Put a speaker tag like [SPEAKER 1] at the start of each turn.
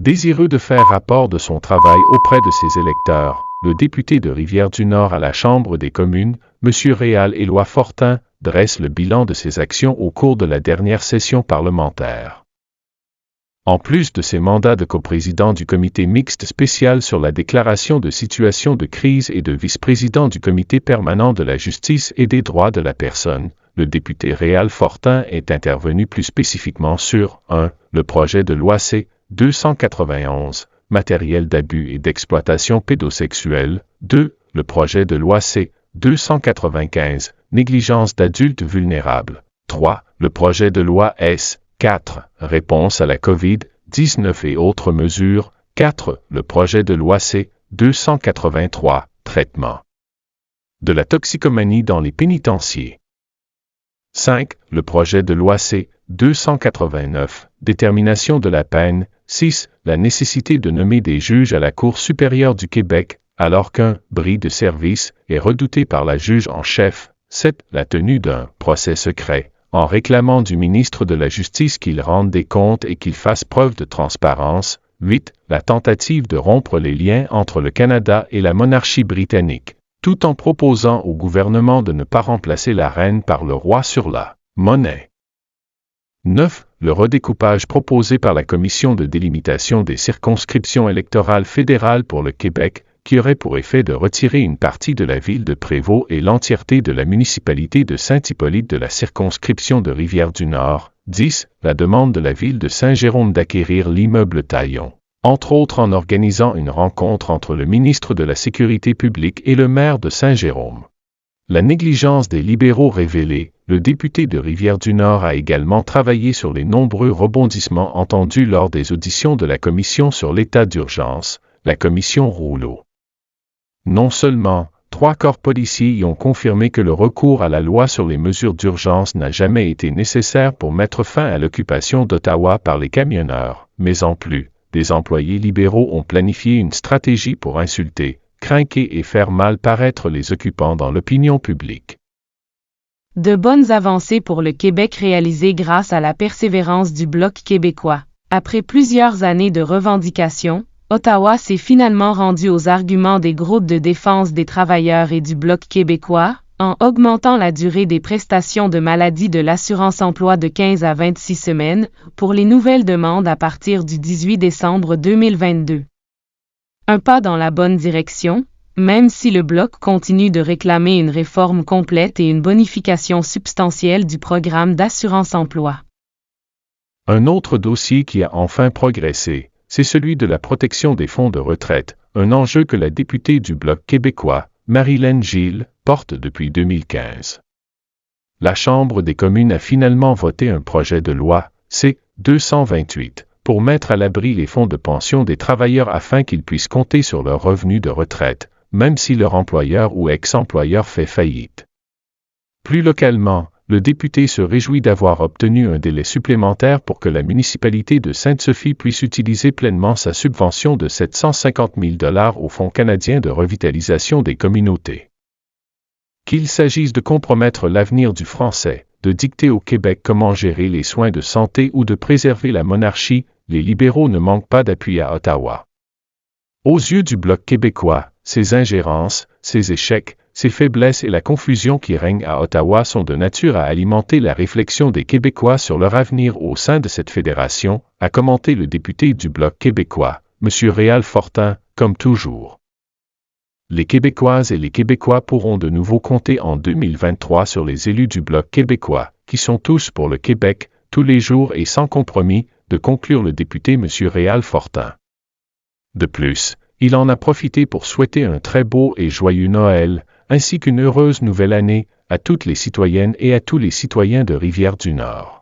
[SPEAKER 1] Désireux de faire rapport de son travail auprès de ses électeurs, le député de Rivière-du-Nord à la Chambre des communes, M. Réal Éloi Fortin, dresse le bilan de ses actions au cours de la dernière session parlementaire. En plus de ses mandats de coprésident du comité mixte spécial sur la déclaration de situation de crise et de vice-président du comité permanent de la justice et des droits de la personne, le député Réal Fortin est intervenu plus spécifiquement sur 1. Le projet de loi C-291, matériel d'abus et d'exploitation pédosexuelle, 2. Le projet de loi C-295, négligence d'adultes vulnérables, 3. Le projet de loi S-4, réponse à la COVID-19 et autres mesures, 4. Le projet de loi C-283, traitement de la toxicomanie dans les pénitenciers. 5. Le projet de loi C-289, détermination de la peine. 6. La nécessité de nommer des juges à la Cour supérieure du Québec, alors qu'un bris de service est redouté par la juge en chef. 7. La tenue d'un procès secret, en réclamant du ministre de la Justice qu'il rende des comptes et qu'il fasse preuve de transparence. 8. La tentative de rompre les liens entre le Canada et la monarchie britannique, tout en proposant au gouvernement de ne pas remplacer la reine par le roi sur la monnaie. 9. Le redécoupage proposé par la Commission de délimitation des circonscriptions électorales fédérales pour le Québec, qui aurait pour effet de retirer une partie de la ville de Prévost et l'entièreté de la municipalité de Saint-Hippolyte de la circonscription de Rivière-du-Nord. 10. La demande de la ville de Saint-Jérôme d'acquérir l'immeuble Taillon, entre autres en organisant une rencontre entre le ministre de la Sécurité publique et le maire de Saint-Jérôme. La négligence des libéraux révélée, le député de Rivière-du-Nord a également travaillé sur les nombreux rebondissements entendus lors des auditions de la Commission sur l'état d'urgence, la Commission Rouleau. Non seulement, 3 corps policiers y ont confirmé que le recours à la loi sur les mesures d'urgence n'a jamais été nécessaire pour mettre fin à l'occupation d'Ottawa par les camionneurs, mais en plus, des employés libéraux ont planifié une stratégie pour insulter, craquer et faire mal paraître les occupants dans l'opinion publique.
[SPEAKER 2] De bonnes avancées pour le Québec réalisées grâce à la persévérance du Bloc québécois. Après plusieurs années de revendications, Ottawa s'est finalement rendu aux arguments des groupes de défense des travailleurs et du Bloc québécois, en augmentant la durée des prestations de maladie de l'assurance-emploi de 15 à 26 semaines, pour les nouvelles demandes à partir du 18 décembre 2022. Un pas dans la bonne direction, même si le Bloc continue de réclamer une réforme complète et une bonification substantielle du programme d'assurance-emploi.
[SPEAKER 1] Un autre dossier qui a enfin progressé, c'est celui de la protection des fonds de retraite, un enjeu que la députée du Bloc québécois, Marilyn Gilles, porte depuis 2015. La Chambre des communes a finalement voté un projet de loi, C-228, pour mettre à l'abri les fonds de pension des travailleurs afin qu'ils puissent compter sur leurs revenus de retraite, même si leur employeur ou ex-employeur fait faillite. Plus localement, le député se réjouit d'avoir obtenu un délai supplémentaire pour que la municipalité de Sainte-Sophie puisse utiliser pleinement sa subvention de 750 000 $ au Fonds canadien de revitalisation des communautés. Qu'il s'agisse de compromettre l'avenir du français, de dicter au Québec comment gérer les soins de santé ou de préserver la monarchie, les libéraux ne manquent pas d'appui à Ottawa. Aux yeux du Bloc québécois, ces ingérences, ces échecs, ces faiblesses et la confusion qui règne à Ottawa sont de nature à alimenter la réflexion des Québécois sur leur avenir au sein de cette fédération, a commenté le député du Bloc québécois, M. Réal Fortin, comme toujours. Les Québécoises et les Québécois pourront de nouveau compter en 2023 sur les élus du Bloc québécois, qui sont tous pour le Québec, tous les jours et sans compromis, de conclure le député M. Réal Fortin. De plus, il en a profité pour souhaiter un très beau et joyeux Noël, ainsi qu'une heureuse nouvelle année, à toutes les citoyennes et à tous les citoyens de Rivière-du-Nord.